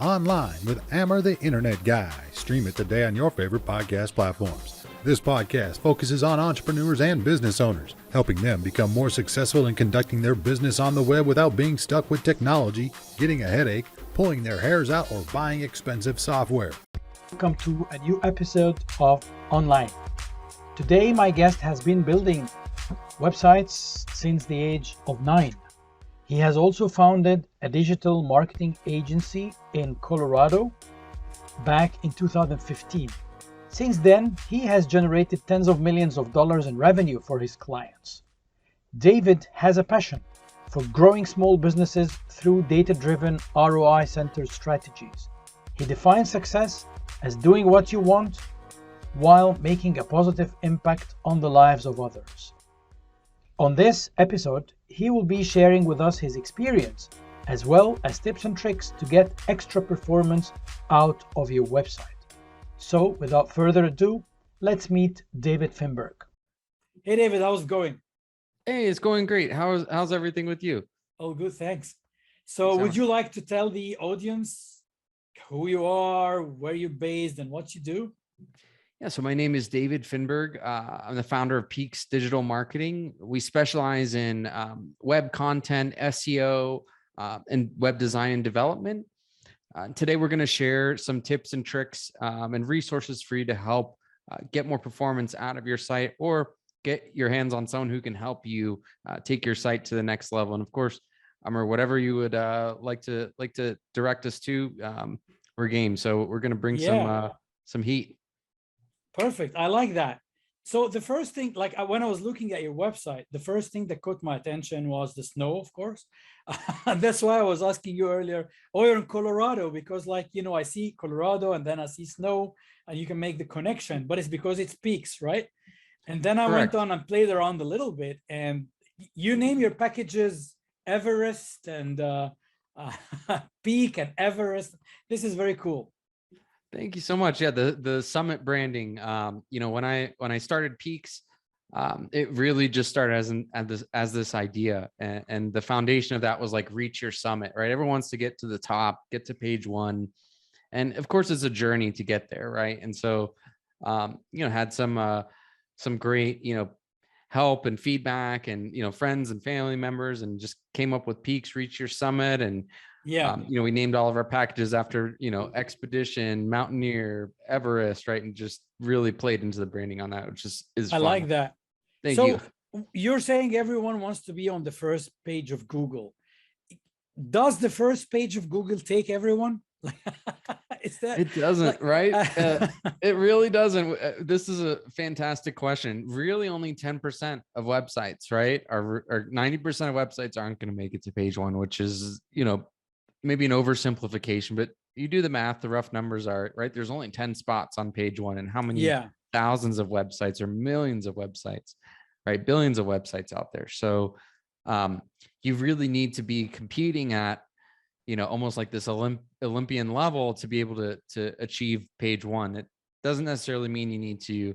Online with Amr The Internet Guy. Stream it today on your favorite podcast platforms. This podcast focuses on entrepreneurs and business owners, helping them become more successful in conducting their business on the web without being stuck with technology, getting a headache, pulling their hairs out, or buying expensive software. Welcome to a new episode of Online. Today, my guest has been building websites since the age of 9. He has also founded a digital marketing agency in Colorado back in 2015. Since then, he has generated tens of millions of dollars in revenue for his clients. David has a passion for growing small businesses through data-driven ROI-centered strategies. He defines success as doing what you want while making a positive impact on the lives of others. On this episode, he will be sharing with us his experience as well as tips and tricks to get extra performance out of your website. So without further ado, let's meet David Feinberg. Hey David, how's it going? Hey, it's going great. How's everything with you? Oh, good, thanks. So would you like to tell the audience who you are, where you're based, and what you do? Yeah, so my name is David Feinberg. I'm the founder of Peaks Digital Marketing. We specialize in web content, SEO, and web design and development. Today, we're going to share some tips and tricks and resources for you to help get more performance out of your site or get your hands on someone who can help you take your site to the next level. And of course, Amr, whatever you would like to direct us to, we're game. So we're going to bring some heat. Perfect. I like that. So the first thing, like when I was looking at your website, the first thing that caught my attention was the snow, of course. And that's why I was asking you earlier, oh, you're in Colorado, because I see Colorado and then I see snow and you can make the connection, but it's because it's peaks, right? And then I went on and played around a little bit, and you name your packages Everest and Peak and Everest. This is very cool. Thank you so much. Yeah, the summit branding. When I started Peaks, it really just started as this idea, and the foundation of that was like reach your summit, right? Everyone wants to get to the top, get to page 1, and of course it's a journey to get there, right? And so, had some great help and feedback, and friends and family members, and just came up with Peaks, reach your summit, and we named all of our packages after, Expedition, Mountaineer, Everest, right? And just really played into the branding on that, which is fun. I like that. Thank you. You're saying everyone wants to be on the first page of Google. Does the first page of Google take everyone? It doesn't, right? It really doesn't. This is a fantastic question. Really, only 10% of websites, right, or 90% of websites aren't going to make it to page 1, which is, maybe an oversimplification, but you do the math, the rough numbers are, right, there's only 10 spots on page 1, and how many thousands of websites or millions of websites, right? Billions of websites out there. So you really need to be competing at, almost like this Olympian level to be able to achieve page 1. It doesn't necessarily mean you need to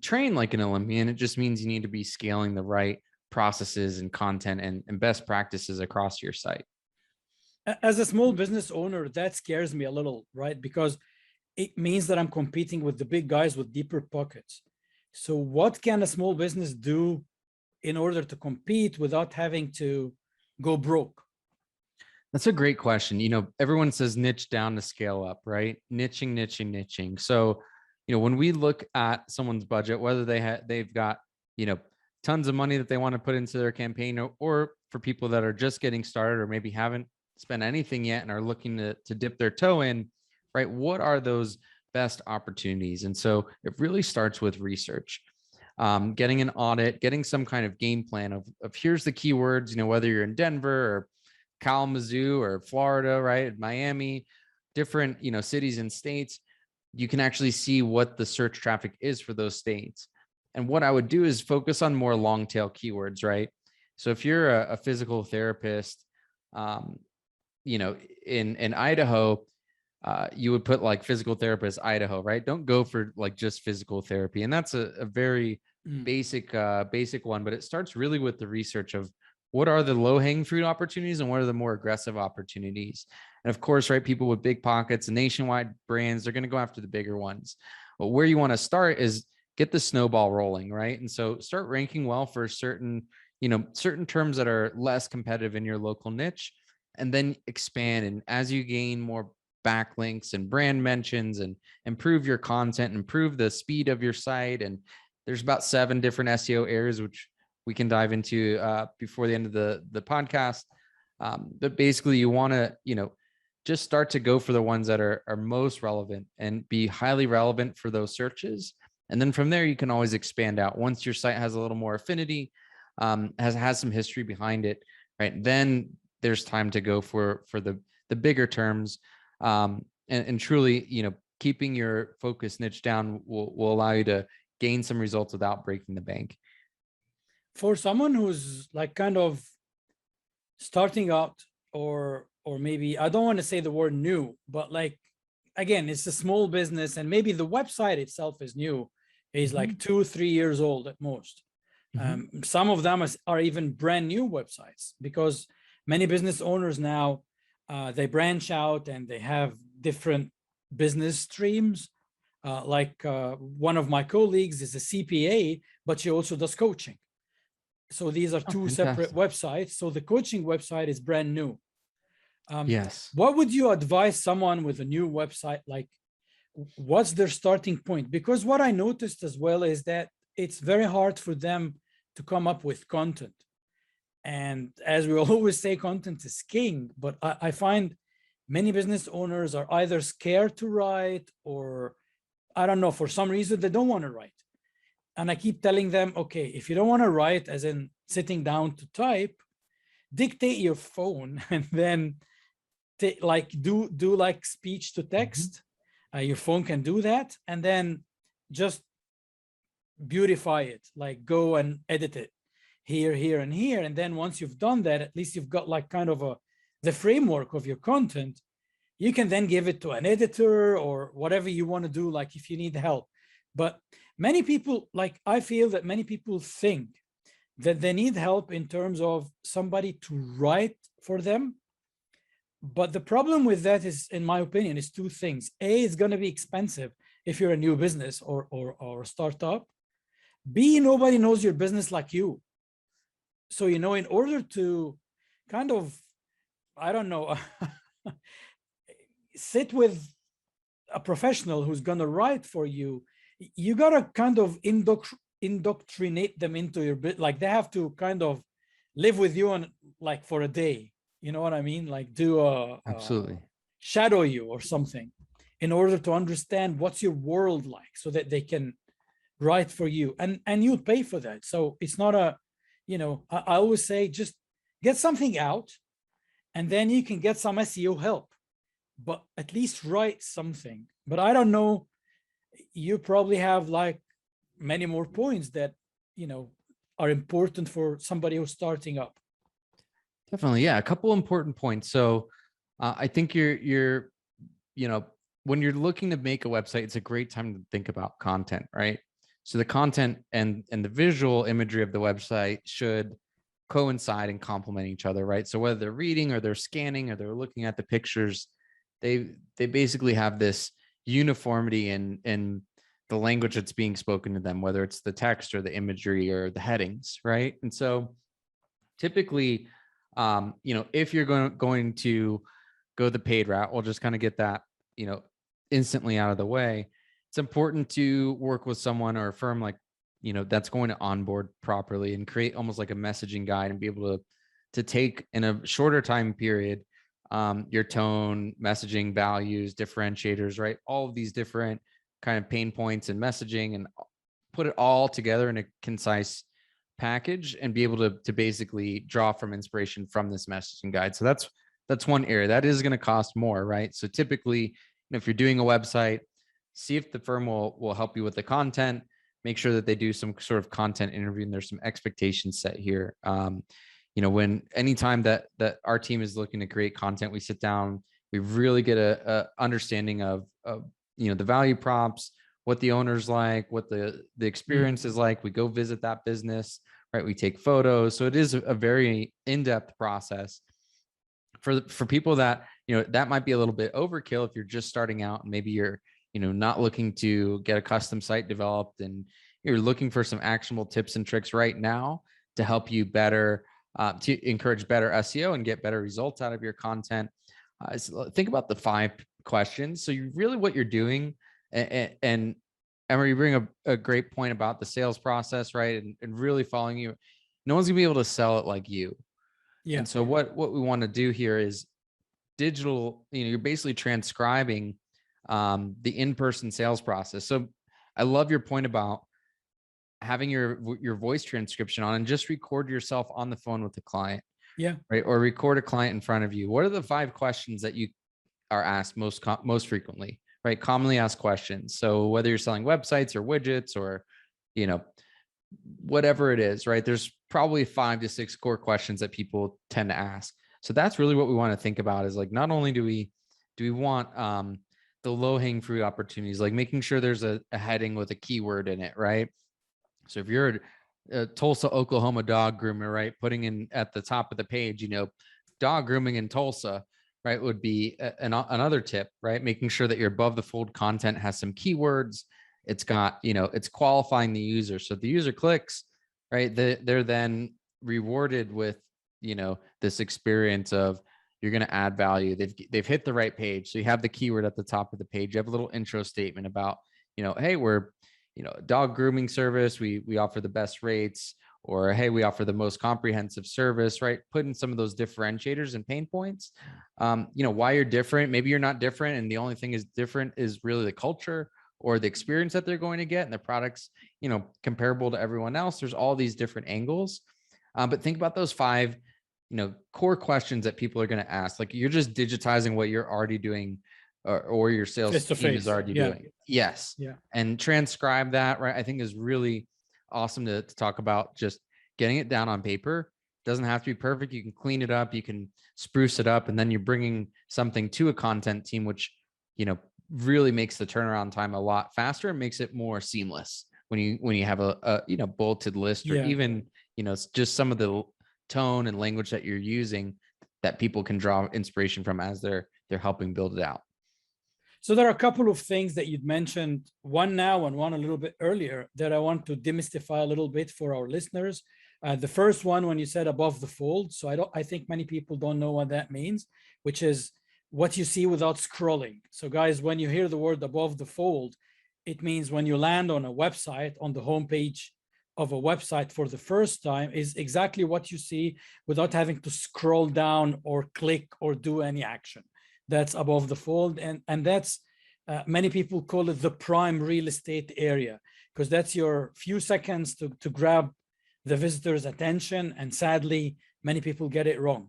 train like an Olympian. It just means you need to be scaling the right processes and content and best practices across your site. As a small business owner, that scares me a little, right? Because it means that I'm competing with the big guys with deeper pockets. So what can a small business do in order to compete without having to go broke? That's a great question. Everyone says niche down to scale up, right? Niching. So, when we look at someone's budget, whether they've got, tons of money that they want to put into their campaign, or for people that are just getting started or maybe haven't spent anything yet and are looking to dip their toe in, right? What are those best opportunities? And so it really starts with research, getting an audit, getting some kind of game plan of here's the keywords, whether you're in Denver or Kalamazoo or Florida, right? Miami, different, cities and states, you can actually see what the search traffic is for those states. And what I would do is focus on more long tail keywords, right? So if you're a physical therapist, in Idaho, you would put like physical therapist Idaho, right? Don't go for like just physical therapy. And that's a very basic one, but it starts really with the research of what are the low hanging fruit opportunities and what are the more aggressive opportunities. And of course, right, people with big pockets and nationwide brands, they're going to go after the bigger ones. But where you want to start is get the snowball rolling, right? And so start ranking well for certain, certain terms that are less competitive in your local niche, and then expand. And as you gain more backlinks and brand mentions and improve your content, improve the speed of your site. And there's about 7 different SEO areas, which we can dive into before the end of the podcast. But basically you want to, just start to go for the ones that are most relevant and be highly relevant for those searches. And then from there, you can always expand out. Once your site has a little more affinity, has some history behind it, right? Then there's time to go for the bigger terms. And truly, keeping your focus niche down will allow you to gain some results without breaking the bank. For someone who's like kind of starting out, or maybe, I don't want to say the word new, but like, again, it's a small business and maybe the website itself is new, is like 2-3 years old at most. Some of them are even brand new websites, because many business owners now, they branch out and they have different business streams. One of my colleagues is a CPA, but she also does coaching. So these are two separate websites. So the coaching website is brand new. Yes. What would you advise someone with a new website? Like, what's their starting point? Because what I noticed as well is that it's very hard for them to come up with content. And as we always say, content is king. But I find many business owners are either scared to write, or I don't know, for some reason they don't want to write. And I keep telling them, okay, if you don't want to write, as in sitting down to type, dictate your phone and then do like speech to text. Your phone can do that, and then just beautify it, like go and edit it here, here, and here. And then once you've done that, at least you've got like kind of the framework of your content. You can then give it to an editor or whatever you want to do, like if you need help. But many people, like I feel that many people think that they need help in terms of somebody to write for them. But the problem with that is, in my opinion, is 2 things. A, it's going to be expensive if you're a new business or a startup. B, nobody knows your business like you. So, in order to kind of, I don't know, sit with a professional who's going to write for you, you got to kind of indoctrinate them into your bit. Like they have to kind of live with you on like for a day. You know what I mean? Like Absolutely shadow you or something in order to understand what's your world like, so that they can write for you, and you'd pay for that. So it's not I always say, just get something out and then you can get some SEO help, but at least write something. But I don't know, you probably have like many more points that, are important for somebody who's starting up. Definitely. Yeah. A couple important points. So I think you're, when you're looking to make a website, it's a great time to think about content, right? So the content and the visual imagery of the website should coincide and complement each other, right? So whether they're reading or they're scanning or they're looking at the pictures, they basically have this uniformity in the language that's being spoken to them, whether it's the text or the imagery or the headings, right? And so typically, if you're going to go the paid route, we'll just kind of get that, instantly out of the way. It's important to work with someone or a firm like, that's going to onboard properly and create almost like a messaging guide and be able to take in a shorter time period, your tone, messaging values, differentiators, right? All of these different kind of pain points and messaging, and put it all together in a concise package and be able to basically draw from inspiration from this messaging guide. So that's one area that is going to cost more, right? So typically, if you're doing a website, see if the firm will help you with the content, make sure that they do some sort of content interview and there's some expectations set here. Anytime that our team is looking to create content, we sit down, we really get a understanding of the value props, what the owner's like, what the experience is like. We go visit that business, right? We take photos. So it is a very in-depth process for people that, that might be a little bit overkill if you're just starting out and maybe you're, not looking to get a custom site developed and you're looking for some actionable tips and tricks right now to help you better, to encourage better SEO and get better results out of your content. So think about the 5 questions. So you really, what you're doing, and Amr, you bring a great point about the sales process, right? And really following you. No one's gonna be able to sell it like you. Yeah. And so what we want to do here is digital, you're basically transcribing the in-person sales process. So I love your point about having your voice transcription on and just record yourself on the phone with the client. Yeah. Right. Or record a client in front of you. What are the 5 questions that you are asked most frequently, right? Commonly asked questions. So whether you're selling websites or widgets or, whatever it is, right? There's probably 5 to 6 core questions that people tend to ask. So that's really what we want to think about is like, not only do we want the low hanging fruit opportunities, like making sure there's a heading with a keyword in it, right? So if you're a Tulsa, Oklahoma dog groomer, right? Putting in at the top of the page, dog grooming in Tulsa, right? Would be another tip, right? Making sure that your above the fold content has some keywords. It's got, it's qualifying the user. So if the user clicks, right, they're then rewarded with, this experience of you're going to add value. They've hit the right page. So you have the keyword at the top of the page. You have a little intro statement about, hey, we're, dog grooming service. We offer the best rates, or, hey, we offer the most comprehensive service, right? Putting some of those differentiators and pain points, why you're different. Maybe you're not different. And the only thing is different is really the culture or the experience that they're going to get, and the products, comparable to everyone else. There's all these different angles. But think about those 5, core questions that people are going to ask. Like you're just digitizing what you're already doing, or your sales team is already doing. Yes. Yeah. And transcribe that, right? I think is really awesome to talk about. Just getting it down on paper. Doesn't have to be perfect. You can clean it up. You can spruce it up, and then you're bringing something to a content team, which, really makes the turnaround time a lot faster and makes it more seamless when you have a bulleted list, or even, just some of the tone and language that you're using that people can draw inspiration from as they're helping build it out. So there are a couple of things that you'd mentioned, one now and one a little bit earlier, that I want to demystify a little bit for our listeners. The first one, when you said above the fold, so I think many people don't know what that means, which is what you see without scrolling. So guys, when you hear the word above the fold, it means when you land on a website, on the homepage of a website for the first time, is exactly what you see without having to scroll down or click or do any action. That's above the fold. And that's, many people call it the prime real estate area, because that's your few seconds to grab the visitor's attention. And sadly, many people get it wrong.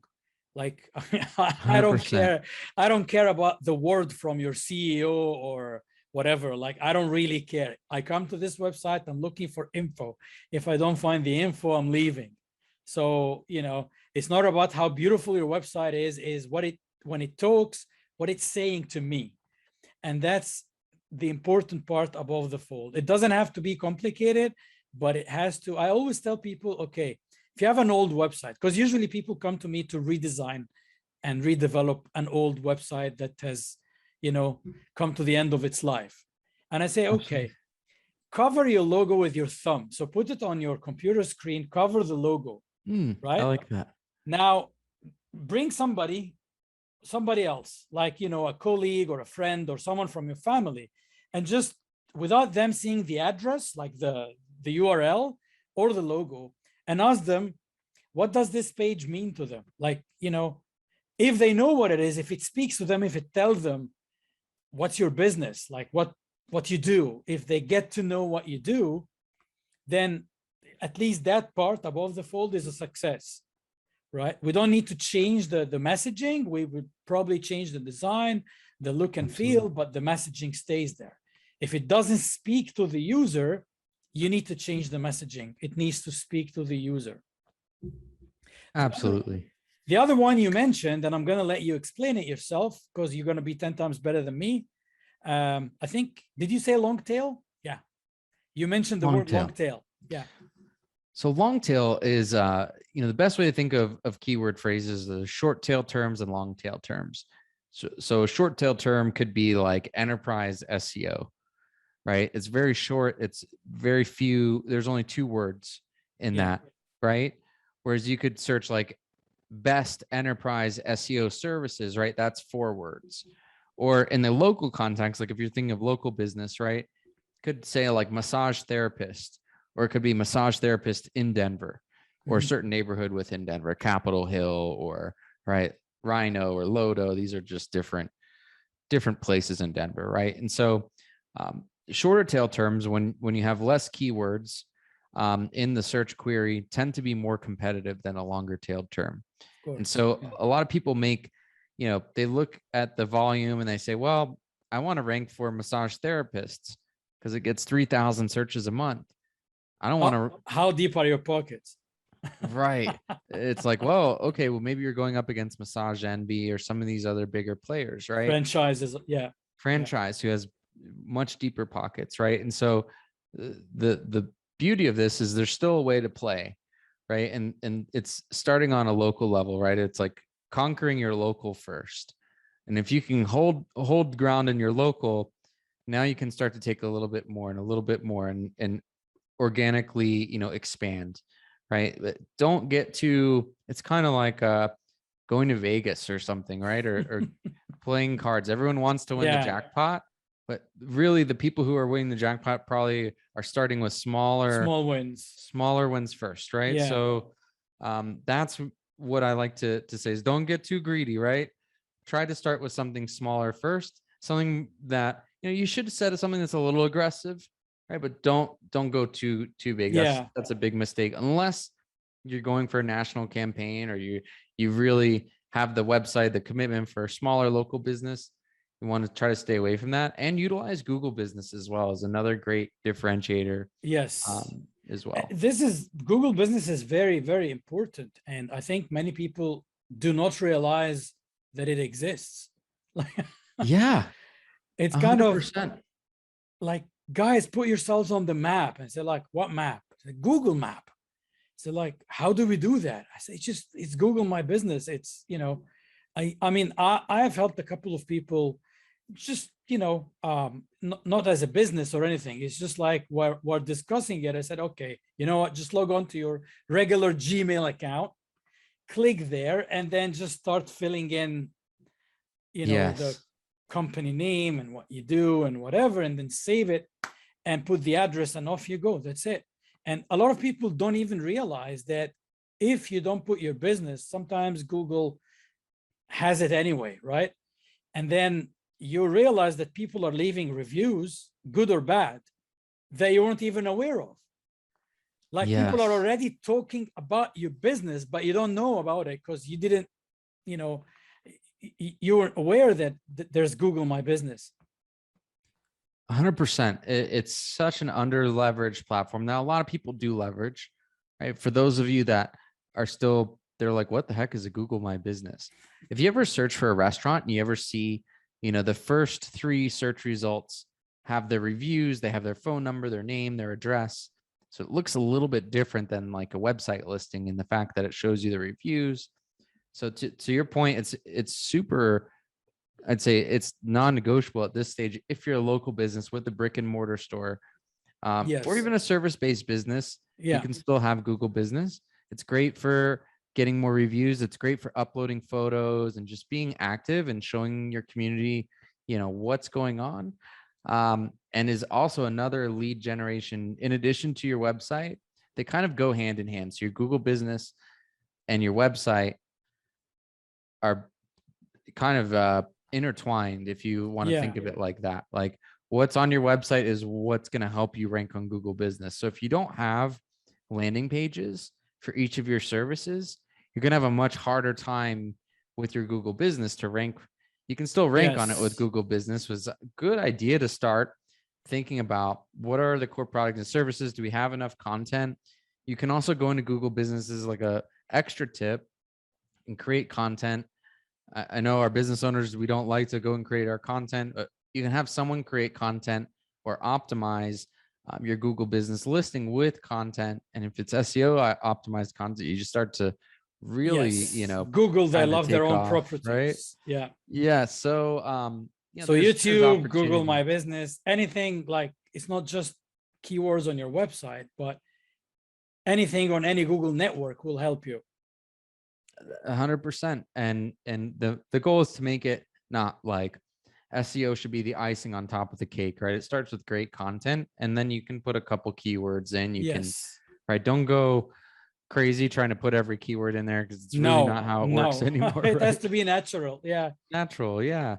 Like, I don't 100%. care. I don't care about the word from your CEO or whatever. Like, I don't really care. I come to this website, I'm looking for info. If I don't find the info, I'm leaving. So, it's not about how beautiful your website is when it talks, what it's saying to me. And that's the important part above the fold. It doesn't have to be complicated, but it has to. I always tell people, okay, if you have an old website, because usually people come to me to redesign and redevelop an old website that has, come to the end of its life. And I say, okay, cover your logo with your thumb. So put it on your computer screen, cover the logo, right? I like that. Now, bring somebody else, like, a colleague or a friend or someone from your family, and just without them seeing the address, like the URL or the logo, and ask them, what does this page mean to them? Like, if they know what it is, if it speaks to them, if it tells them what's your business, like what you do, if they get to know what you do, then at least that part above the fold is a success, right? We don't need to change the messaging. We would probably change the design, the look and feel, but the messaging stays there. If it doesn't speak to the user, you need to change the messaging. It needs to speak to the user. Absolutely. The other one you mentioned, and I'm going to let you explain it yourself because you're going to be 10 times better than me. I think, did you say long tail? Yeah. You mentioned the word long tail. Yeah. So long tail is, the best way to think of keyword phrases are short tail terms and long tail terms. So a short tail term could be like enterprise SEO, right? It's very short. It's very few. There's only 2 words in that, right? Whereas you could search like best enterprise SEO services, right? That's 4 words. Or in the local context, like if you're thinking of local business, right? Could say like massage therapist, or it could be massage therapist in Denver, or a certain neighborhood within Denver, Capitol Hill, or right, Rhino or Lodo. These are just different places in Denver, right? And so shorter tail terms, when you have less keywords in the search query, tend to be more competitive than a longer tailed term. And so a lot of people make, they look at the volume and they say, well, I want to rank for massage therapists because it gets 3,000 searches a month. I don't want to. How deep are your pockets? Right. It's like, well, okay, well, maybe you're going up against Massage Envy or some of these other bigger players, right? Franchises, Franchise who has much deeper pockets, right? And so the beauty of this is there's still a way to play, right? And it's starting on a local level, right? It's like conquering your local first. And if you can hold ground in your local, now you can start to take a little bit more and a little bit more and organically, expand, right? But don't get too, it's kind of like going to Vegas or something, right? Or playing cards. Everyone wants to win the jackpot, but really the people who are winning the jackpot probably are starting with smaller wins first, right? So that's what I like to say is don't get too greedy, right? Try to start with something smaller first, something that, you should set something that's a little aggressive, right? But don't go too big. That's a big mistake, unless you're going for a national campaign or you really have the website, the commitment for a smaller local business. You want to try to stay away from that and utilize Google Business as well as another great differentiator. As well. Google Business is very, very important. And I think many people do not realize that it exists. It's 100%. Kind of like, guys, put yourselves on the map. And say like, what map? Google map. So like, how do we do that? I say, it's Google My Business. It's, I mean, I have helped a couple of people just, not as a business or anything. It's just like we're discussing it. I said, okay, you know what? Just log on to your regular Gmail account, click there, and then just start filling in, the company name and what you do and whatever, and then save it and put the address and off you go. That's it. And a lot of people don't even realize that if you don't put your business, sometimes Google has it anyway, right? And then you realize that people are leaving reviews, good or bad, that you weren't even aware of. Like people are already talking about your business, but you don't know about it because you didn't, you weren't aware that there's Google My Business. 100%. It's such an under leveraged platform. Now, a lot of people do leverage, right? For those of you that are still, they're like, what the heck is a Google My Business? If you ever search for a restaurant and you ever see, the first 3 search results have their reviews, they have their phone number, their name, their address. So it looks a little bit different than like a website listing in the fact that it shows you the reviews. So to your point, it's super, I'd say it's non-negotiable at this stage. If you're a local business with a brick and mortar store, or even a service-based business, you can still have Google Business. It's great for getting more reviews. It's great for uploading photos and just being active and showing your community, what's going on. And is also another lead generation in addition to your website. They kind of go hand in hand. So your Google Business and your website are kind of intertwined, if you want to think of it like that. Like what's on your website is what's going to help you rank on Google Business. So if you don't have landing pages for each of your services, you're going to have a much harder time with your Google Business to rank. You can still rank on it with Google Business. Was a good idea to start thinking about what are the core products and services? Do we have enough content? You can also go into Google Business as like a extra tip and create content. I know our business owners, we don't like to go and create our content, but you can have someone create content or optimize your Google business listing with content. And if it's SEO optimized content, you just start to really, Yes. Google, they kinda love their take own off, right? properties. Yeah. Yeah. So, So there's YouTube, Google My opportunity. Business, anything, like, it's not just keywords on your website, but anything on any Google network will help you. 100%. And the goal is to make it not like SEO should be the icing on top of the cake, right? It starts with great content, and then you can put a couple keywords in. You can, Yes. right? Don't go crazy trying to put every keyword in there, because it's really not how it works anymore. It has Right? to be natural. Yeah. Natural, yeah.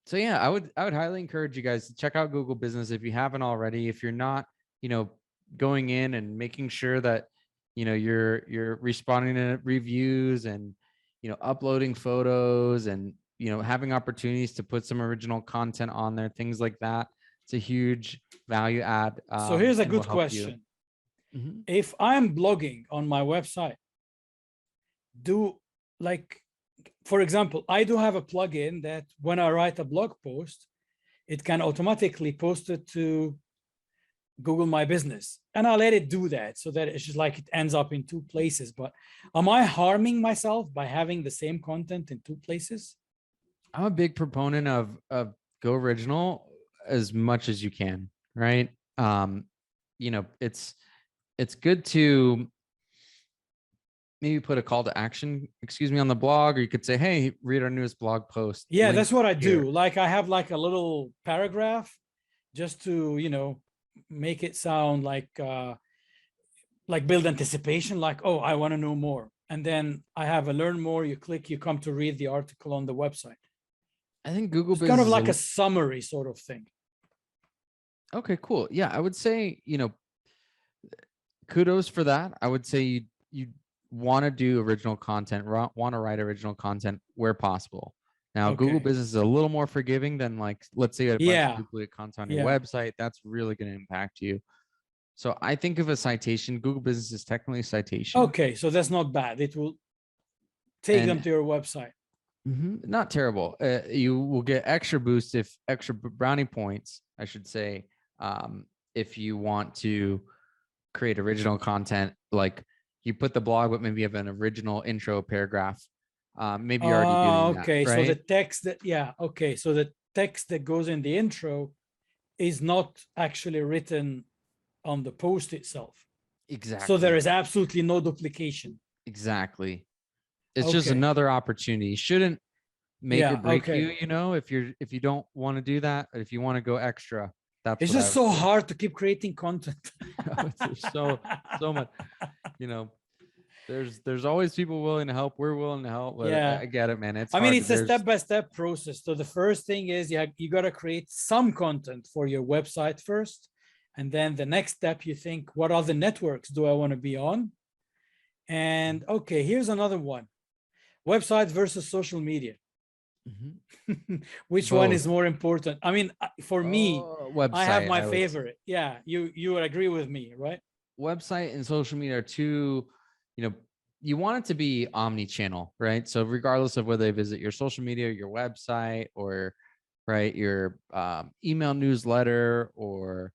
So yeah, I would highly encourage you guys to check out Google Business if you haven't already. If you're not, going in and making sure that you're responding to reviews, and uploading photos, and having opportunities to put some original content on there, things like that. It's a huge value add. So here's a and will good help you. question. Mhm. If I'm blogging on my website, for example, I do have a plugin that when I write a blog post, it can automatically post it to Google My Business, and I let it do that so that it's just like it ends up in two places. But am I harming myself by having the same content in two places? I'm a big proponent of go original as much as you can, right? It's good to maybe put a call to action, on the blog, or you could say, hey, read our newest blog post. Yeah, Link that's what I here. do. Like, I have like a little paragraph just to, make it sound like build anticipation, like, oh, I want to know more. And then I have a learn more, you click, you come to read the article on the website. I think Google It's Business kind of is like a summary sort of thing. okay, cool. Yeah, I would say, kudos for that. I would say you want to do original content, want to write original content where possible. Now, Google Okay. Business is a little more forgiving than, like, let's say you had a bunch of Yeah. duplicate content on your Yeah. website. That's really going to impact you. So I think of a citation. Google Business is technically a citation. Okay, so that's not bad. It will take them to your website. Not terrible. You will get extra boost, if extra brownie points, I should say, if you want to create original content. Like, you put the blog, but maybe you have an original intro paragraph. Maybe you're already doing that, Okay, right? so the text okay, so the text that goes in the intro is not actually written on the post itself. Exactly. So there is absolutely no duplication. Exactly. It's just Okay. another opportunity. Shouldn't make or break okay. you, if you don't want to do that, but if you want to go extra, that's It's what just I would so say. hard to keep creating content. There's so much, there's always people willing to help. We're willing to help, but Yeah. I get it, man. It's I mean, hard. it's a step-by-step process. So the first thing is you got to create some content for your website first. And then the next step, you think, what other networks do I want to be on? And okay, here's another one. Website versus social media. Which one is more important? I mean, for me, website, I have my favorite. Yeah, you would agree with me, right? Website and social media are two, you want it to be omni-channel, right? So regardless of whether they visit your social media, your website, or right, your email newsletter, or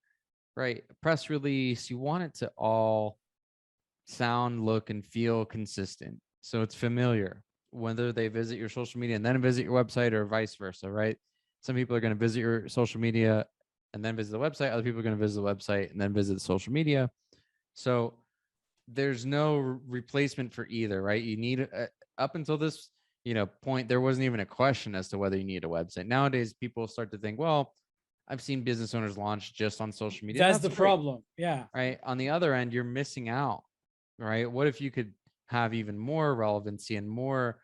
right, press release, you want it to all sound, look, and feel consistent. So it's familiar, whether they visit your social media and then visit your website, or vice versa, right? Some people are going to visit your social media and then visit the website. Other people are going to visit the website and then visit the social media. So there's no replacement for either, right? You need up until this, point, there wasn't even a question as to whether you need a website. Nowadays, people start to think, well, I've seen business owners launch just on social media. That's the problem. Yeah. Right. On the other end, you're missing out, right? What if you could have even more relevancy and more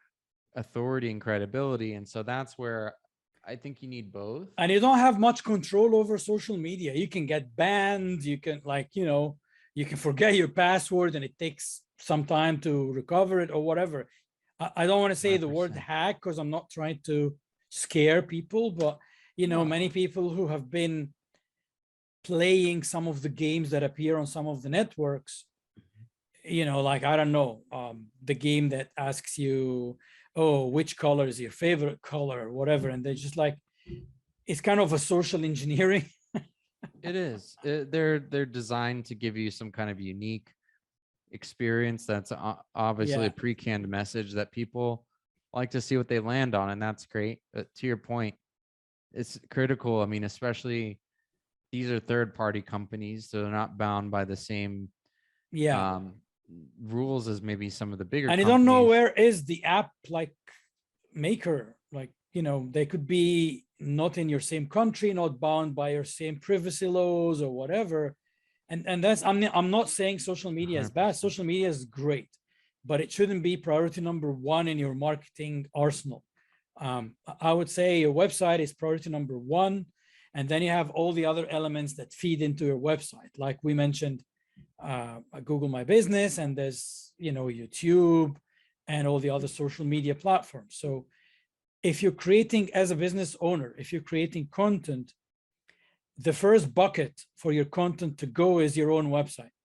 authority and credibility? And so that's where I think you need both. And you don't have much control over social media. You can get banned. You can, you can forget your password and it takes some time to recover it or whatever. I don't want to say 100%. The word hack, because I'm not trying to scare people, but many people who have been playing some of the games that appear on some of the networks, like, I don't know, the game that asks you, oh, which color is your favorite color or whatever. And they're just like, it's kind of a social engineering. It is. They're designed to give you some kind of unique experience. That's obviously Yeah. a pre-canned message that people like to see what they land on, and that's great. But to your point, it's critical. I mean, especially these are third-party companies, so they're not bound by the same Yeah. rules as maybe some of the bigger And you don't know companies. where is the app like maker, like, they could be not in your same country, not bound by your same privacy laws or whatever. And that's, I'm not saying social media is bad. 100%. Social media is great, but it shouldn't be priority number one in your marketing arsenal. I would say your website is priority number one, and then you have all the other elements that feed into your website, like we mentioned, Google My Business, and there's YouTube and all the other social media platforms. So if you're creating, as a business owner, if you're creating content, the first bucket for your content to go is your own website.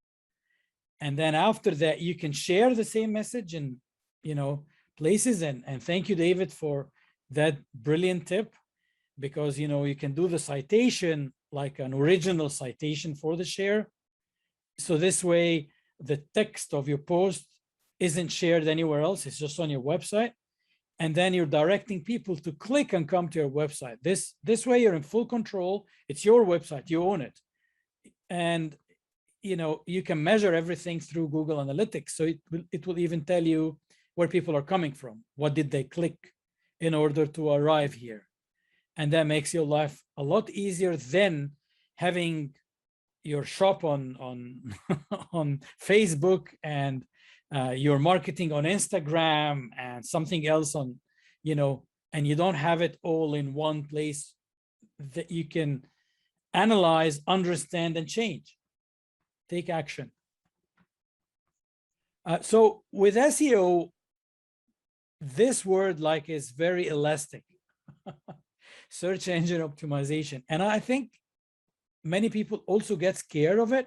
And then after that, you can share the same message in, places. And thank you, David, for that brilliant tip, because, you can do the citation, like an original citation for the share. So this way, the text of your post isn't shared anywhere else. It's just on your website. And then you're directing people to click and come to your website. This way you're in full control. It's your website, you own it. And you can measure everything through Google Analytics. So it will even tell you where people are coming from. What did they click in order to arrive here? And that makes your life a lot easier than having your shop on on Facebook, and your marketing on Instagram, and something else on, and you don't have it all in one place that you can analyze, understand, and change. Take action. So with SEO, this word like is very elastic. Search engine optimization. And I think many people also get scared of it.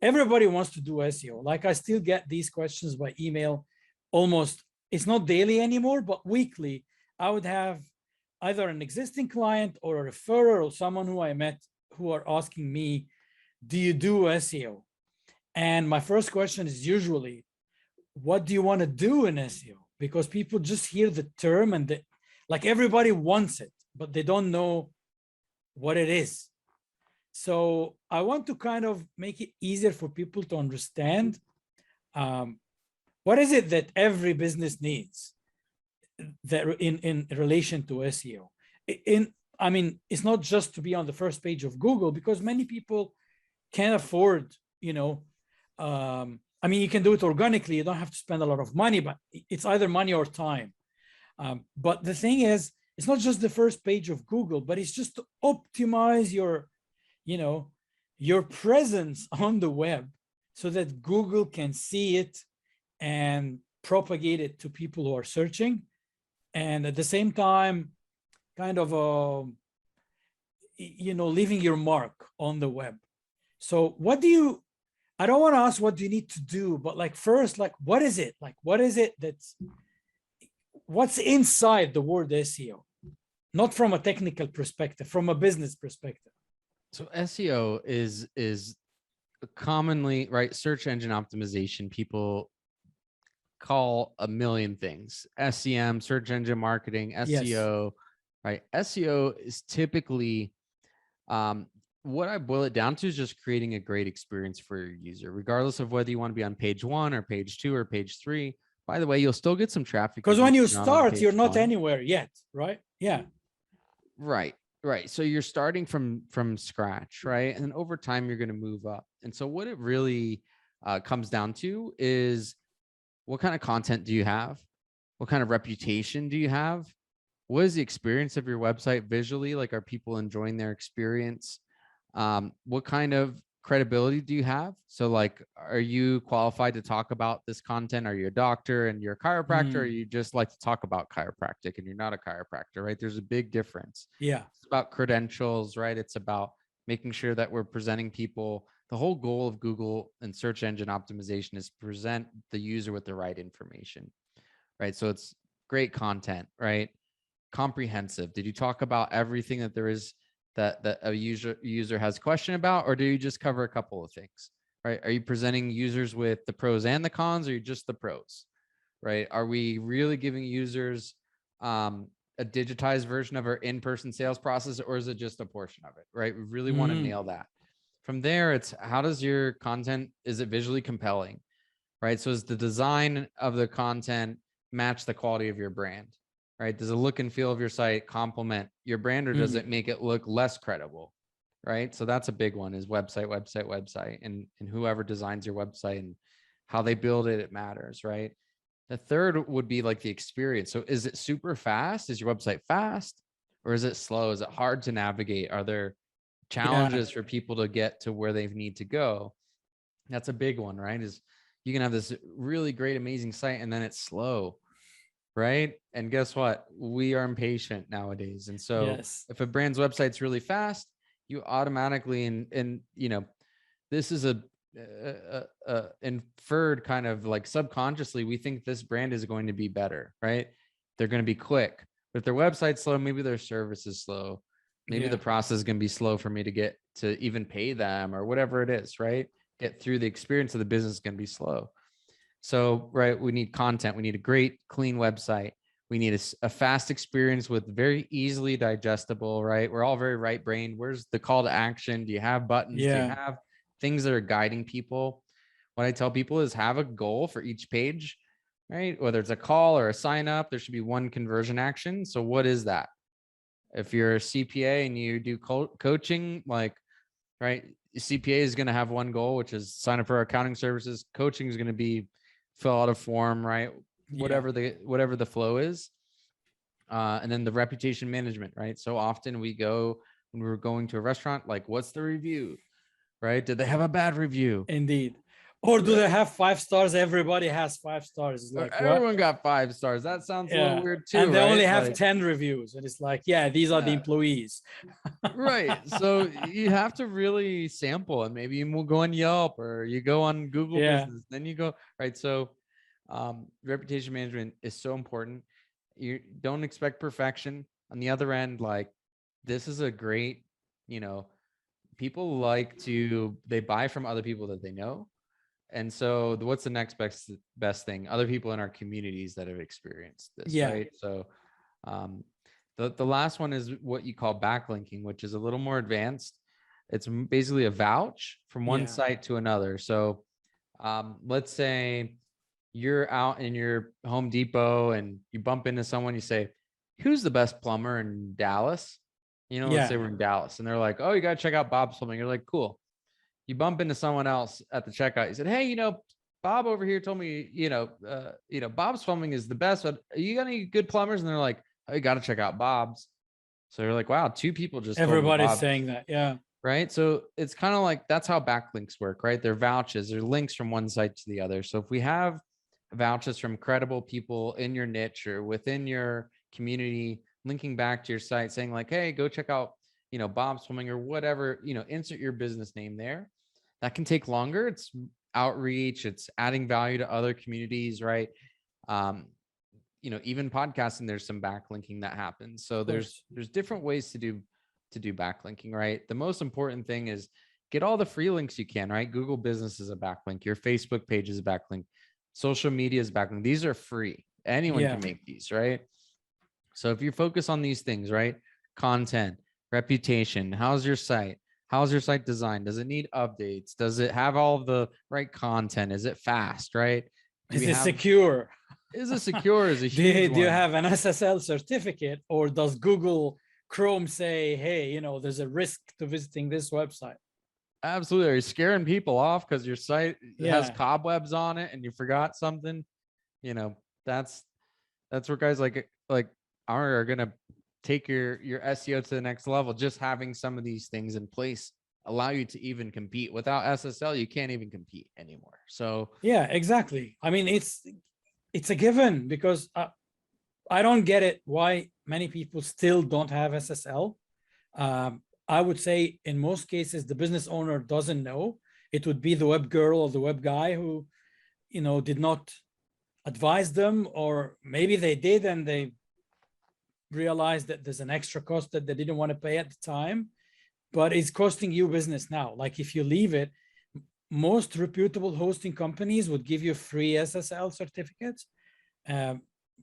Everybody wants to do SEO. Like, I still get these questions by email almost, it's not daily anymore, but weekly. I would have either an existing client or a referrer or someone who I met who are asking me, do you do SEO? And my first question is usually, what do you want to do in SEO? Because people just hear the term and like everybody wants it, but they don't know what it is. So I want to kind of make it easier for people to understand, what is it that every business needs that in relation to SEO. I mean, it's not just to be on the first page of Google, because many people can't afford, I mean, you can do it organically. You don't have to spend a lot of money, but it's either money or time. But the thing is, it's not just the first page of Google, but it's just to optimize your presence on the web so that Google can see it and propagate it to people who are searching. And at the same time, kind of, leaving your mark on the web. So I don't want to ask what do you need to do, but like first, like, what is it? Like, what is it what's inside the word SEO? Not from a technical perspective, from a business perspective. So SEO is commonly, right, search engine optimization. People call a million things: SEM, search engine marketing, SEO, yes. Right? SEO is typically, what I boil it down to is just creating a great experience for your user, regardless of whether you want to be on page 1 or page 2 or page 3. By the way, you'll still get some traffic. Because when you start, you're not anywhere yet, right? Yeah. Right. So you're starting from scratch, right? And then over time, you're going to move up. And so what it really comes down to is, what kind of content do you have? What kind of reputation do you have? What is the experience of your website visually? Like, are people enjoying their experience? What kind of credibility do you have? So like, are you qualified to talk about this content? Are you a doctor and you're a chiropractor? Or you just like to talk about chiropractic and you're not a chiropractor, right? There's a big difference. Yeah. It's about credentials, right? It's about making sure that we're presenting people. The whole goal of Google and search engine optimization is present the user with the right information, right? So it's great content, right? Comprehensive. Did you talk about everything that there is that a user has a question about, or do you just cover a couple of things, right? Are you presenting users with the pros and the cons, or just the pros, right? Are we really giving users a digitized version of our in-person sales process, or is it just a portion of it, right? We really want to nail that. From there, it's how does your content, is it visually compelling, right? So is the design of the content match the quality of your brand, right? Does the look and feel of your site complement your brand, or does it make it look less credible, right? So that's a big one, is website, and whoever designs your website and how they build it, it matters, right? The third would be like the experience. So is it super fast? Is your website fast, or is it slow? Is it hard to navigate? Are there challenges for people to get to where they need to go? That's a big one, right? Is you can have this really great, amazing site, and then it's slow, right? And guess what? We are impatient nowadays. And so if a brand's website's really fast, you automatically, and you know, this is a inferred kind of like subconsciously, we think this brand is going to be better, right? They're going to be quick. But if their website's slow, maybe their service is slow. Maybe the process is going to be slow for me to get to even pay them, or whatever it is, right? Get through the experience of the business is going to be slow. So, right, we need content. We need a great, clean website. We need a fast experience with very easily digestible, right? We're all very right-brained. Where's the call to action? Do you have buttons? Do you have things that are guiding people? What I tell people is have a goal for each page, right? Whether it's a call or a sign up, there should be one conversion action. So what is that? If you're a CPA and you do coaching, like, right, CPA is going to have one goal, which is sign up for our accounting services. Coaching is going to be fill out a form, right? Whatever the flow is. And then the reputation management, right? So often we go, when we're going to a restaurant, like, what's the review, right? Did they have a bad review? Indeed. Or do they have 5 stars? Everybody has 5 stars. It's like, everyone got 5 stars. That sounds a little weird too. And they only have like 10 reviews. And it's like, these are the employees. Right. So you have to really sample, and maybe you will go on Yelp, or you go on Google Business, then you go, right? So reputation management is so important. You don't expect perfection. On the other end, like, this is a great, you know, people they buy from other people that they know. And so what's the next best thing? Other people in our communities that have experienced this, right? So the last one is what you call backlinking, which is a little more advanced. It's basically a vouch from one site to another. So let's say you're out in your Home Depot and you bump into someone, you say, who's the best plumber in Dallas? You know, let's say we're in Dallas, and they're like, oh, you got to check out Bob's Plumbing. You're like, cool. You bump into someone else at the checkout. You said, hey, you know, Bob over here told me, Bob's Plumbing is the best. But you got any good plumbers? And they're like, oh, you got to check out Bob's. So you're like, wow, 2 people just everybody's saying that. Yeah. Right. So it's kind of like, that's how backlinks work, right? They're vouches, they're links from one site to the other. So if we have vouches from credible people in your niche or within your community, linking back to your site, saying like, hey, go check out, Bob's Plumbing or whatever, insert your business name there. That can take longer. It's outreach, it's adding value to other communities, right? Even podcasting, there's some backlinking that happens. So there's different ways to do backlinking, right? The most important thing is get all the free links you can, right? Google Business is a backlink. Your Facebook page is a backlink. Social media is backlink. These are free. Anyone can make these, right? So if you focus on these things, right? Content, reputation, how's your site? How's your site designed? Does it need updates? Does it have all the right content? Is it fast, right? Is it secure? Is it secure? Is a huge do you have an SSL certificate, or does Google Chrome say, hey, there's a risk to visiting this website? Absolutely. Are you scaring people off because your site has cobwebs on it and you forgot something? That's where guys like are gonna take your SEO to the next level. Just having some of these things in place allow you to even compete. Without SSL, you can't even compete anymore. So yeah, exactly. I mean, it's a given, because I don't get it why many people still don't have SSL. I would say in most cases, the business owner doesn't know. It would be the web girl or the web guy who, did not advise them, or maybe they did and they realized that there's an extra cost that they didn't want to pay at the time. but it's costing you business now. Like if you leave it, most reputable hosting companies would give you free SSL certificates.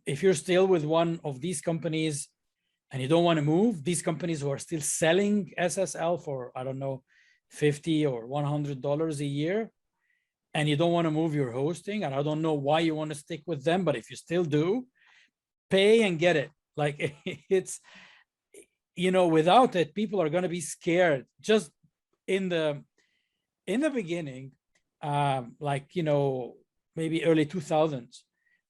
If you're still with one of these companies and you don't want to move, these companies who are still selling SSL for, I don't know, $50 or $100 a year, and you don't want to move your hosting, and I don't know why you want to stick with them, but if you still do, pay and get it. Like it's, you know, without it, people are going to be scared. Just in the beginning, like, you know, maybe early 2000s,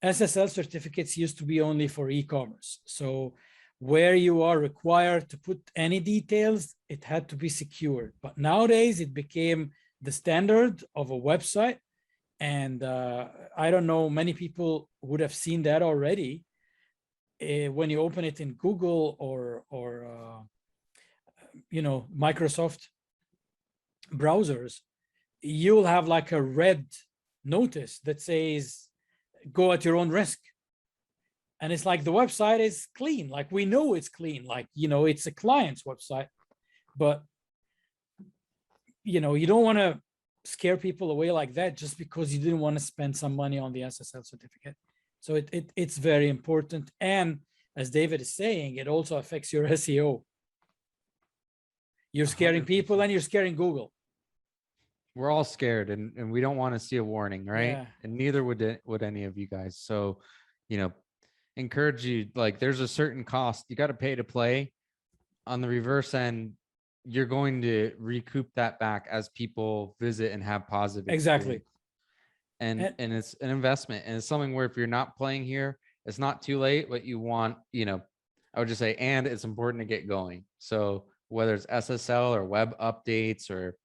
SSL certificates used to be only for e-commerce. So where you are required to put any details, it had to be secured. But nowadays it became the standard of a website. And I don't know, many people would have seen that already. When you open it in Google or you know, Microsoft browsers, you'll have like a red notice that says, go at your own risk. And it's like the website is clean. Like we know it's clean. Like, you know, it's a client's website, but you know, you don't want to scare people away like that just because you didn't want to spend some money on the SSL certificate. So it's very important. And as David is saying, it also affects your SEO. You're scaring 100%. people and you're scaring Google. We're all scared, and we don't want to see a warning, right? Yeah. And neither would any of you guys. So, you know, encourage you, like there's a certain cost you got to pay to play. On the reverse end, you're going to recoup that back as people visit and have positive Exactly. and it's an investment, and it's something where if you're not playing here, it's not too late. But you want, you know, I would just say, and it's important to get going. So whether it's SSL or web updates or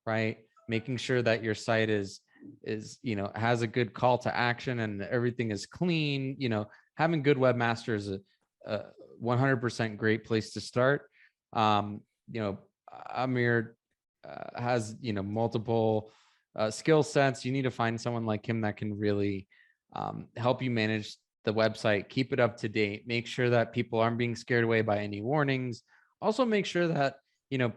right, making sure that your site is, you know, has a good call to action and everything is clean, you know, having good webmaster is a 100% great place to start. You know, Amr has, you know, multiple skill sets. You need to find someone like him that can really help you manage the website, keep it up to date, make sure that people aren't being scared away by any warnings. Also make sure that, you know,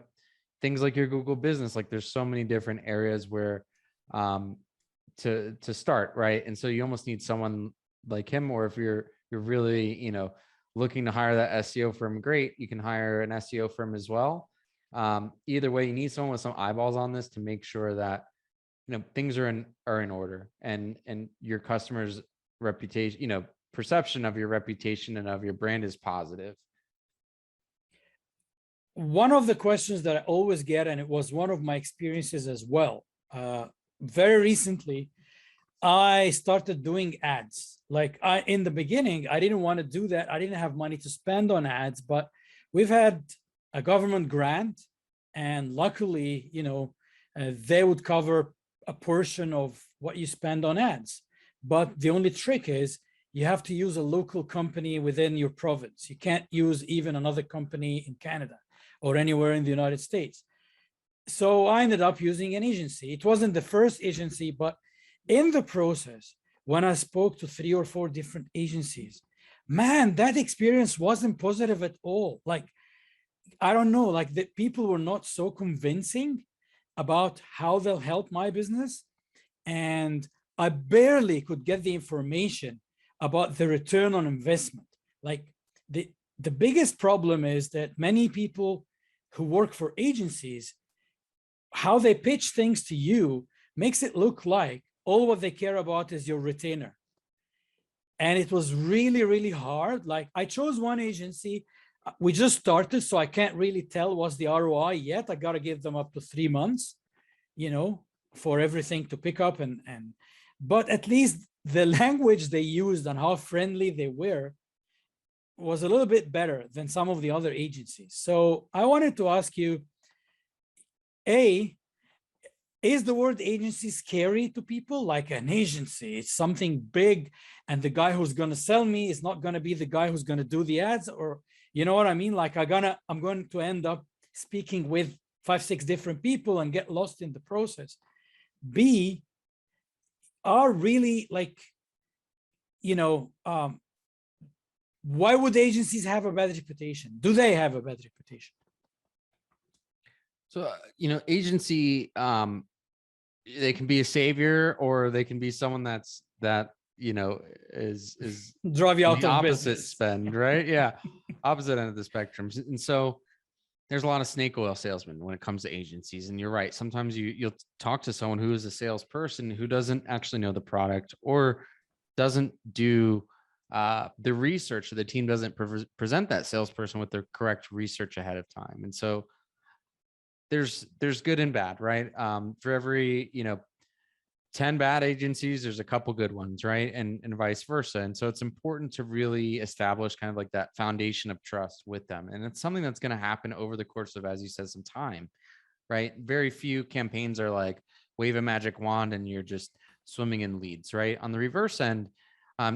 things like your Google business, like there's so many different areas where to start, right? And so you almost need someone like him, or if you're really, you know, looking to hire that SEO firm, great, you can hire an SEO firm as well. Either way, you need someone with some eyeballs on this to make sure that, you know, things are in order, and your customers' reputation, you know, perception of your reputation and of your brand is positive. One of the questions that I always get, and it was one of my experiences as well, very recently, I started doing ads. Like in the beginning, I didn't want to do that. I didn't have money to spend on ads, but we've had a government grant, and luckily, you know, they would cover a portion of what you spend on ads. But the only trick is you have to use a local company within your province. You can't use even another company in Canada or anywhere in the United States. So I ended up using an agency. It wasn't the first agency, but in the process, when I spoke to 3 or 4 different agencies, man, that experience wasn't positive at all. Like, I don't know, like the people were not so convincing about how they'll help my business. And I barely could get the information about the return on investment. Like the biggest problem is that many people who work for agencies, how they pitch things to you makes it look like all what they care about is your retainer. And it was really, really hard. Like I chose one agency. We just started, so I can't really tell what's the ROI yet. I got to give them up to 3 months, you know, for everything to pick up. But at least the language they used and how friendly they were was a little bit better than some of the other agencies. So I wanted to ask you, is the word agency scary to people? Like an agency, it's something big, and the guy who's going to sell me is not going to be the guy who's going to do the ads, or you know what I mean? Like I'm going to end up speaking with 5, 6 different people and get lost in the process. B, are really like, you know, why would agencies have a bad reputation? Do they have a bad reputation? So, agency, they can be a savior, or they can be someone that is Drive you on out the of opposite business. spend, right? Yeah, opposite end of the spectrum. And so there's a lot of snake oil salesmen when it comes to agencies. And you're right. Sometimes you'll talk to someone who is a salesperson who doesn't actually know the product, or doesn't do the research. So the team doesn't present that salesperson with the correct research ahead of time. And so there's good and bad, right? For every 10 bad agencies, there's a couple good ones, right? And vice versa. And so it's important to really establish kind of like that foundation of trust with them. And it's something that's going to happen over the course of, as you said, some time, right? Very few campaigns are like wave a magic wand and you're just swimming in leads, right? On the reverse end,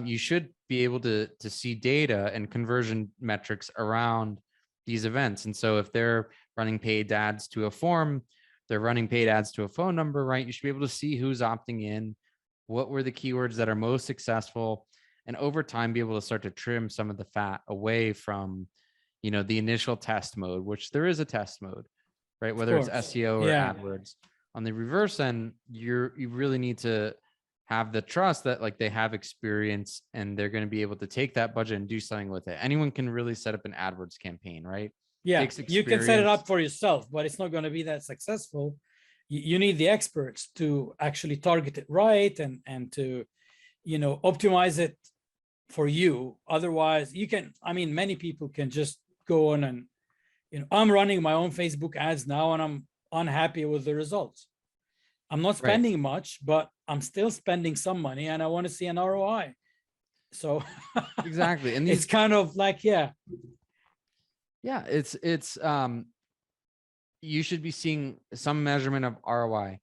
you should be able to see data and conversion metrics around these events. And so if they're running paid ads to a form, they're running paid ads to a phone number, right? You should be able to see who's opting in, what were the keywords that are most successful, and over time be able to start to trim some of the fat away from, the initial test mode, which there is a test mode, right? Whether it's course. SEO or Yeah. AdWords. On the reverse end, you really need to have the trust that like they have experience and they're going to be able to take that budget and do something with it. Anyone can really set up an AdWords campaign, right? Yeah, Takes you can set it experience. up for yourself, but it's not going to be that successful. You need the experts to actually target it right and to, optimize it for you. Otherwise, many people can just go on and, I'm running my own Facebook ads now and I'm unhappy with the results. I'm not Right. spending much, but I'm still spending some money and I want to see an ROI. So Exactly. And it's kind of like, yeah, it's you should be seeing some measurement of ROI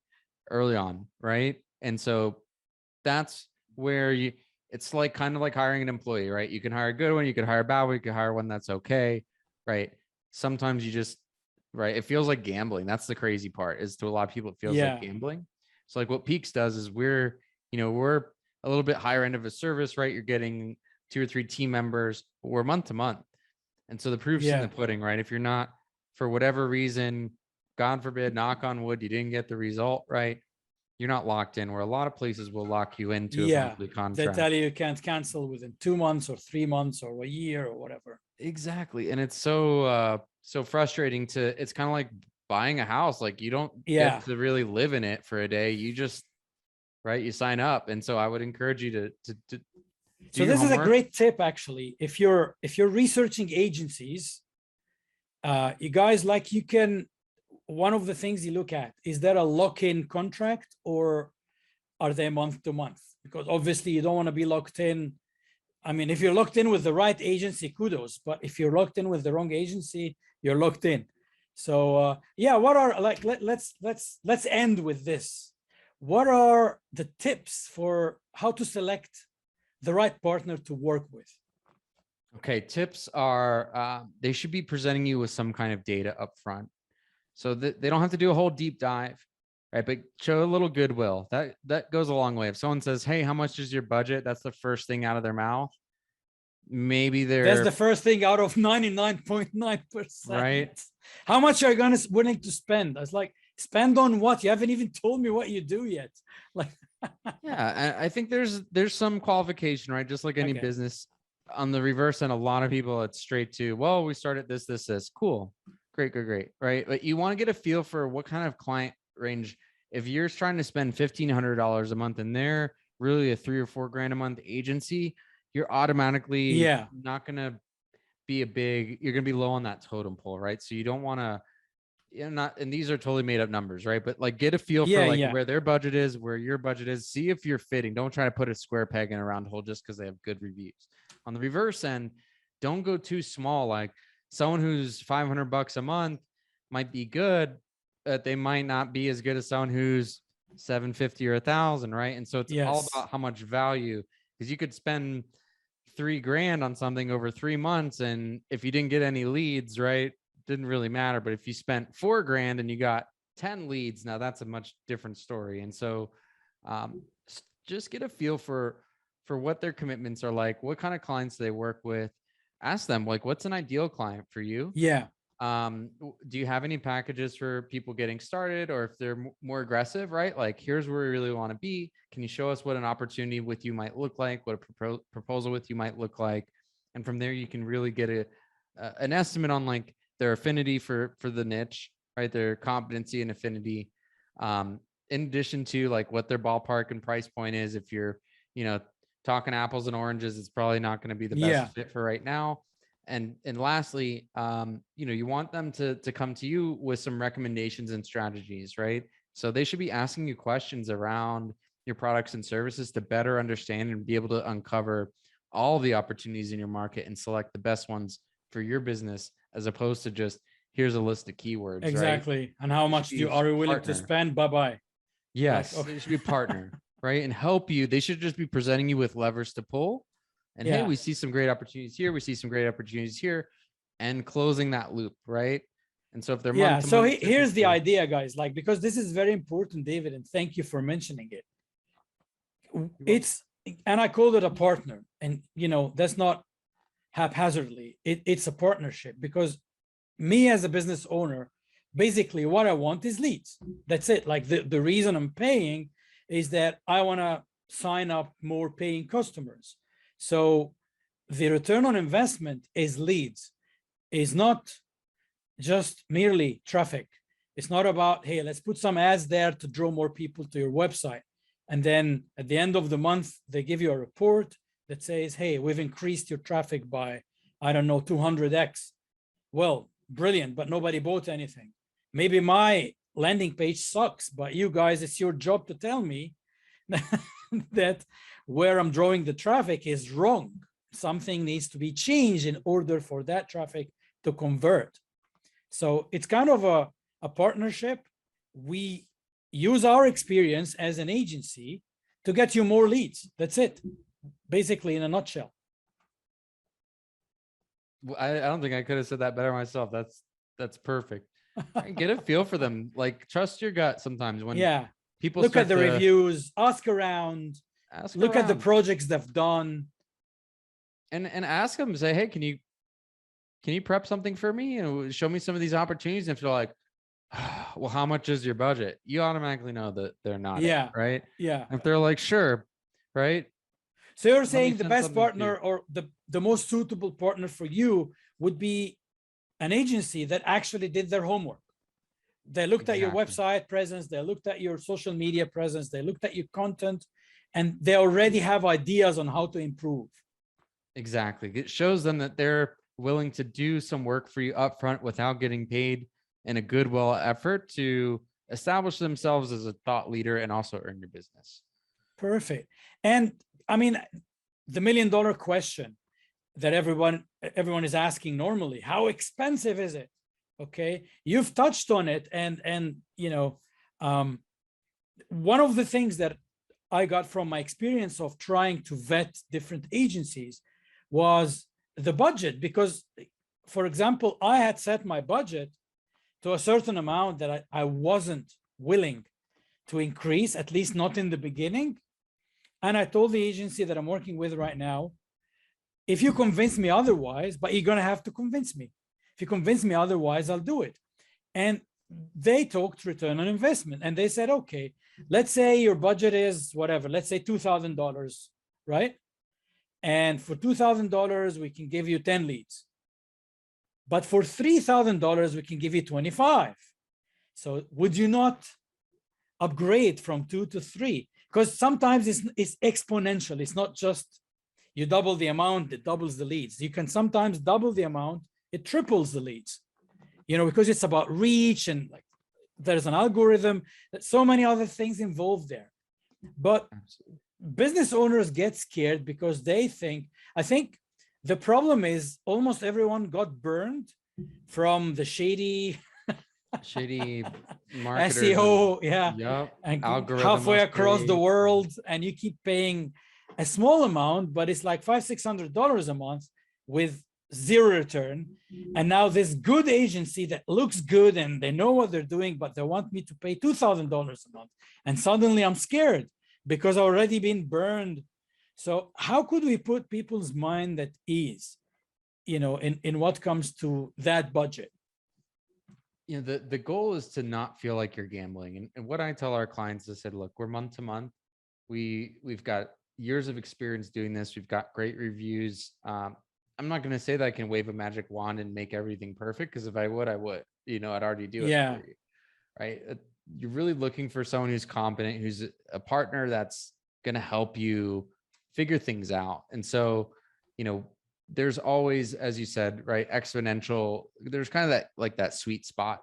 early on, right? And so that's where it's like kind of like hiring an employee, right? You can hire a good one, you can hire a bad one, you can hire one that's okay, right? Sometimes you just, right, it feels like gambling. That's the crazy part, is to a lot of people it feels like gambling. So like what Peaks does is we're a little bit higher end of a service, right? You're getting 2 or 3 team members, but we're month to month. And so the proof's in the pudding, right? If you're not, for whatever reason, God forbid, knock on wood, you didn't get the result, right? You're not locked in, where a lot of places will lock you into a monthly they contract. tell you can't cancel within 2 months or 3 months or a year or whatever. Exactly. And it's so frustrating it's kind of like buying a house. Like you don't get to really live in it for a day. You just, right, you sign up. And so I would encourage you to so this is a great tip, actually. If you're researching agencies, you guys, like, you can, one of the things you look at, is there a lock-in contract or are they month to month? Because obviously you don't want to be locked in. I mean, if you're locked in with the right agency, kudos, but if you're locked in with the wrong agency, you're locked in. So yeah, what are, like, let's end with this. What are the tips for how to select the right partner to work with? Okay, tips are they should be presenting you with some kind of data up front, so that they don't have to do a whole deep dive, right? But show a little goodwill. That goes a long way. If someone says, "Hey, how much is your budget?" That's the first thing out of their mouth. Maybe that's the first thing out of 99.9%. Right? How much are you willing to spend? I was like, spend on what? You haven't even told me what you do yet. Like, yeah, I think there's some qualification, right? Just like any business. On the reverse end, a lot of people, it's straight to, well, we started this. Cool. Great. Right. But you want to get a feel for what kind of client range. If you're trying to spend $1,500 a month and they're really a $3 or $4 grand a month agency, you're automatically not going to be you're going to be low on that totem pole. Right. So you don't want to, and these are totally made up numbers, right? But like, get a feel for where their budget is, where your budget is, see if you're fitting. Don't try to put a square peg in a round hole just because they have good reviews. On the reverse end, don't go too small. Like someone who's $500 a month might be good, but they might not be as good as someone who's $750 or $1,000, right? And so it's all about how much value, because you could spend $3 grand on something over 3 months, and if you didn't get any leads, right, didn't really matter. But if you spent $4 grand and you got 10 leads, now that's a much different story. And so just get a feel for what their commitments are like, what kind of clients they work with. Ask them, like, what's an ideal client for you? Yeah. Do you have any packages for people getting started, or if they're more aggressive, right? Like, here's where we really want to be. Can you show us what an opportunity with you might look like, what a proposal with you might look like? And from there, you can really get an estimate on like their affinity for the niche, right? Their competency and affinity. In addition to like what their ballpark and price point is. If you're, talking apples and oranges, it's probably not going to be the best fit for right now. And lastly, you want them to come to you with some recommendations and strategies, right? So they should be asking you questions around your products and services to better understand and be able to uncover all the opportunities in your market and select the best ones for your business, as opposed to just, here's a list of keywords. Exactly. Right? And how much are we willing to spend? Bye-bye. Yes. Like, okay. They should be a partner, right? And help you. They should just be presenting you with levers to pull. And hey, we see some great opportunities here. We see some great opportunities here, and closing that loop, right? And so if they're so here's the idea, guys, like, because this is very important, David, and thank you for mentioning it. And I call it a partner, and that's not haphazardly. It's a partnership, because me as a business owner, basically what I want is leads. That's it. Like the reason I'm paying is that I want to sign up more paying customers. So the return on investment is leads, is not just merely traffic. It's not about, hey, let's put some ads there to draw more people to your website. And then at the end of the month, they give you a report that says, hey, we've increased your traffic by, I don't know, 200x. Well, brilliant, but nobody bought anything. Maybe my landing page sucks, but you guys, it's your job to tell me that where I'm drawing the traffic is wrong. Something needs to be changed in order for that traffic to convert. So it's kind of a partnership. We use our experience as an agency to get you more leads. That's it, basically, in a nutshell. I don't think I could have said that better myself. That's perfect. Get a feel for them. Like, trust your gut sometimes when people look at the reviews, ask around, look at the projects they've done, and ask them, say, hey, can you prep something for me and show me some of these opportunities? And if they're like, well, how much is your budget? You automatically know that they're not right. And if they're like, sure, right. So you're saying the best partner, or the most suitable partner for you, would be an agency that actually did their homework. They looked at your website presence, they looked at your social media presence, they looked at your content, and they already have ideas on how to improve. Exactly. It shows them that they're willing to do some work for you upfront without getting paid, in a goodwill effort to establish themselves as a thought leader and also earn your business. Perfect. And I mean, the $1 million question that everyone is asking normally, how expensive is it? Okay, you've touched on it, and one of the things that I got from my experience of trying to vet different agencies was the budget. Because, for example, I had set my budget to a certain amount that I wasn't willing to increase, at least not in the beginning. And I told the agency that I'm working with right now, if you convince me otherwise, but you're going to have to convince me. If you convince me otherwise, I'll do it. And they talked return on investment, and they said, okay, let's say your budget is whatever, let's say $2,000, right? And for $2,000, we can give you 10 leads. But for $3,000, we can give you 25. So would you not upgrade from 2 to 3? Because sometimes it's exponential. It's not just you double the amount, it doubles the leads. You can sometimes double the amount, it triples the leads, because it's about reach, and like there's an algorithm, that so many other things involved there. But business owners get scared because they think, I think the problem is almost everyone got burned from the shady SEO, and halfway across the world, and you keep paying a small amount, but it's like $500-600 a month with zero return. And now this good agency that looks good and they know what they're doing, but they want me to pay $2,000 a month, and suddenly I'm scared because I've already been burned. So how could we put people's mind at ease, in what comes to that budget? the goal is to not feel like you're gambling. And what I tell our clients is, I said, look, we're month to month. We've got years of experience doing this. We've got great reviews. I'm not going to say that I can wave a magic wand and make everything perfect, because if I would, I'd already do it for you, right? You're really looking for someone who's competent, who's a partner that's going to help you figure things out. And so, there's always, as you said, right, exponential, there's kind of that sweet spot.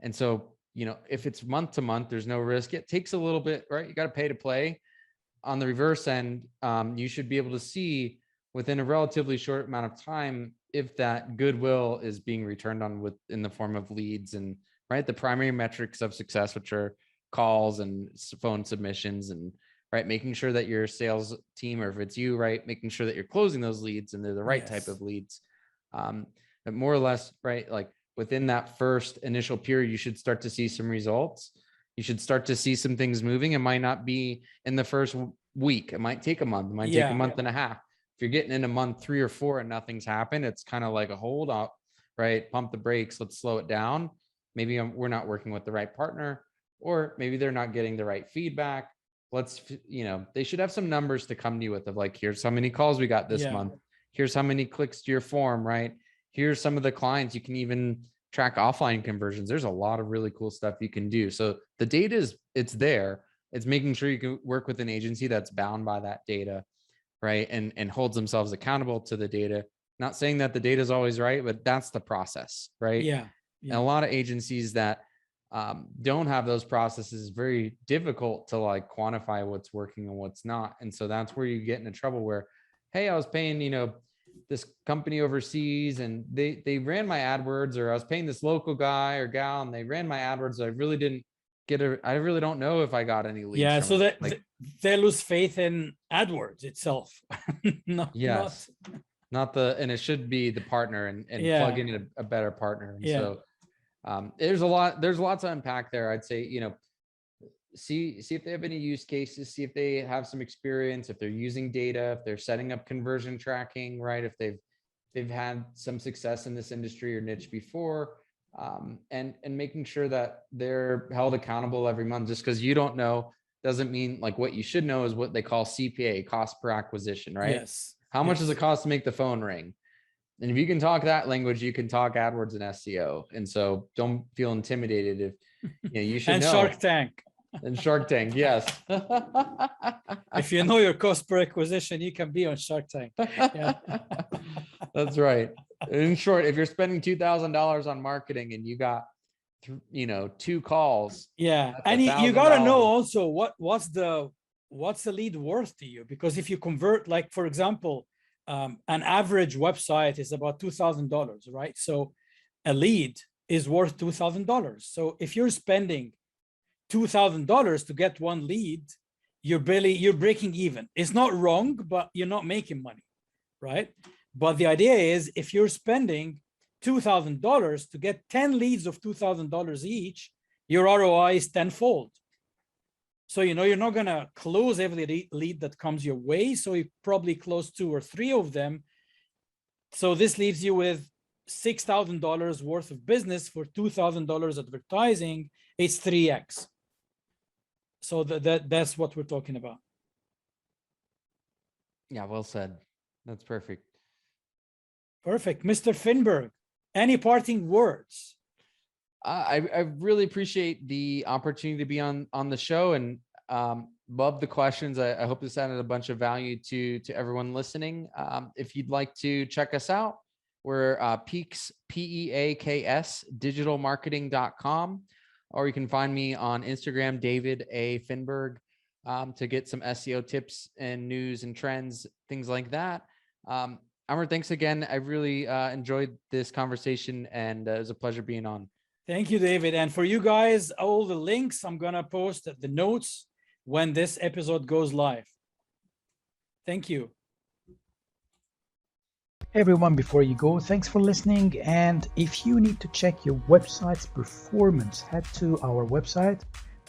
And so, if it's month to month, there's no risk. It takes a little bit, right? You got to pay to play. On the reverse end, you should be able to see within a relatively short amount of time if that goodwill is being returned on in the form of leads, and right, the primary metrics of success, which are calls and phone submissions, and right, making sure that your sales team, or if it's you, right, making sure that you're closing those leads and they're the right type of leads. But more or less, right, like within that first initial period, you should start to see some results. You should start to see some things moving. It might not be in the first week. It might take a month. It might take a month and a half. If you're getting into month 3 or 4 and nothing's happened, it's kind of like a hold up, right? Pump the brakes. Let's slow it down. Maybe we're not working with the right partner, or maybe they're not getting the right feedback. They should have some numbers to come to you with, of like, here's how many calls we got this month. Here's how many clicks to your form, right? Here's some of the clients. You can even track offline conversions. There's a lot of really cool stuff you can do. So the data it's there. It's making sure you can work with an agency that's bound by that data, right? And holds themselves accountable to the data. Not saying that the data is always right, but that's the process, right? And a lot of agencies that don't have those processes, very difficult to like quantify what's working and what's not. And so that's where you get into trouble where, hey, I was paying, this company overseas and they ran my AdWords, or I was paying this local guy or gal and they ran my AdWords. I really didn't I really don't know if I got any leads. Yeah. So that they lose faith in AdWords itself. Not and it should be the partner and plug in a better partner. And so there's lots to unpack there. I'd say, see if they have any use cases, see if they have some experience, if they're using data, if they're setting up conversion tracking, right? If they've had some success in this industry or niche before, and making sure that they're held accountable every month. Just because you don't know doesn't mean, like, what you should know is what they call CPA, cost per acquisition, right? Yes. How much does it cost to make the phone ring? And if you can talk that language, you can talk AdWords and SEO. And so don't feel intimidated if you should and know. Shark Tank. And Shark Tank, yes. If you know your cost per acquisition, you can be on Shark Tank. Yeah. That's right. In short, if you're spending $2,000 on marketing and you got 2 calls. Yeah. And you got to know also what's the lead worth to you, because if you convert, like, for example, an average website is about $2,000, right? So a lead is worth $2,000. So if you're spending $2,000 to get 1 lead, you're breaking even. It's not wrong, but you're not making money, right? But the idea is, if you're spending $2,000 to get 10 leads of $2,000 each, your ROI is tenfold. So, you're not going to close every lead that comes your way. So you probably close 2 or 3 of them. So this leaves you with $6,000 worth of business for $2,000 advertising. It's 3x. So that's what we're talking about. Yeah, well said. That's perfect. Perfect. Mr. Finberg, any parting words? I really appreciate the opportunity to be on the show, and love the questions. I hope this added a bunch of value to everyone listening. If you'd like to check us out, we're Peaks, PEAKS, digitalmarketing.com, or you can find me on Instagram, David A. Finberg, to get some SEO tips and news and trends, things like that. Amr, thanks again. I really enjoyed this conversation, and it was a pleasure being on. Thank you, David. And for you guys, all the links I'm going to post at the notes when this episode goes live. Thank you. Everyone, before you go, thanks for listening. And if you need to check your website's performance, head to our website,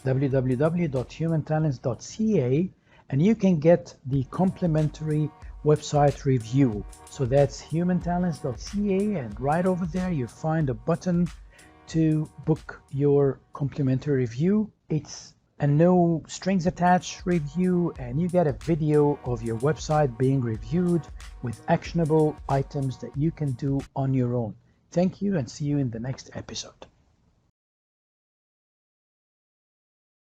www.humantalents.ca, and you can get the complimentary website review. So that's humantalents.ca, and right over there you find a button to book your complimentary review. It's a no strings attached review, and you get a video of your website being reviewed with actionable items that you can do on your own. Thank you, and see you in the next episode.